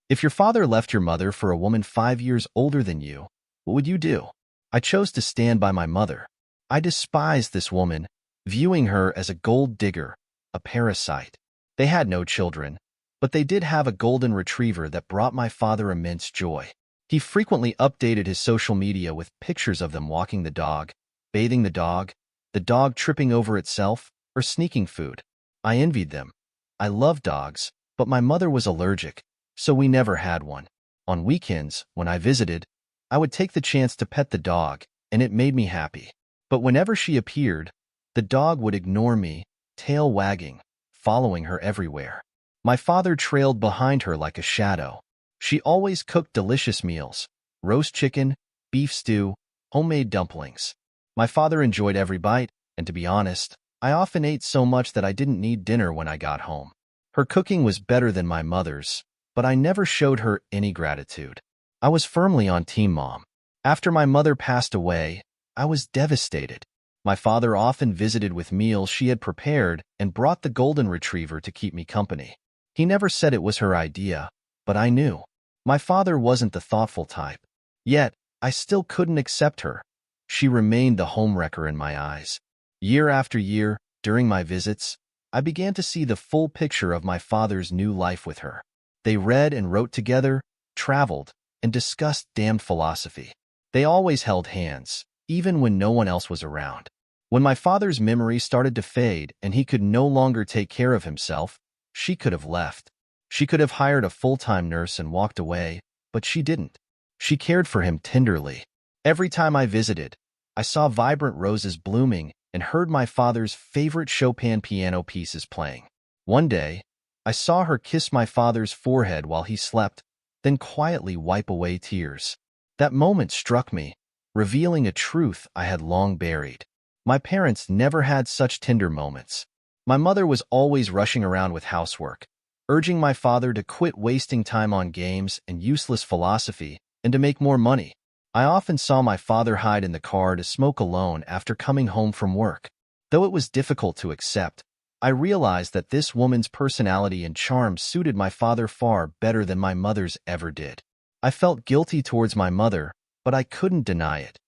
If your father left your mother for a woman 5 years older than you, what would you do? I chose to stand by my mother. I despised this woman, viewing her as a gold digger, a parasite. They had no children, but they did have a golden retriever that brought my father immense joy. He frequently updated his social media with pictures of them walking the dog, bathing the dog tripping over itself, or sneaking food. I envied them. I loved dogs, but my mother was allergic, so we never had one. On weekends, when I visited, I would take the chance to pet the dog, and it made me happy. But whenever she appeared, the dog would ignore me, tail wagging, following her everywhere. My father trailed behind her like a shadow. She always cooked delicious meals: roast chicken, beef stew, homemade dumplings. My father enjoyed every bite, and to be honest, I often ate so much that I didn't need dinner when I got home. Her cooking was better than my mother's, but I never showed her any gratitude. I was firmly on Team Mom. After my mother passed away, I was devastated. My father often visited with meals she had prepared and brought the golden retriever to keep me company. He never said it was her idea, but I knew. My father wasn't the thoughtful type. Yet, I still couldn't accept her. She remained the homewrecker in my eyes. Year after year, during my visits, I began to see the full picture of my father's new life with her. They read and wrote together, traveled, and discussed damned philosophy. They always held hands, even when no one else was around. When my father's memory started to fade and he could no longer take care of himself, she could have left. She could have hired a full-time nurse and walked away, but she didn't. She cared for him tenderly. Every time I visited, I saw vibrant roses blooming and heard my father's favorite Chopin piano pieces playing. One day, I saw her kiss my father's forehead while he slept, then quietly wipe away tears. That moment struck me, revealing a truth I had long buried. My parents never had such tender moments. My mother was always rushing around with housework, urging my father to quit wasting time on games and useless philosophy and to make more money. I often saw my father hide in the car to smoke alone after coming home from work. Though it was difficult to accept, I realized that this woman's personality and charm suited my father far better than my mother's ever did. I felt guilty towards my mother, but I couldn't deny it.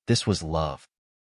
This was love.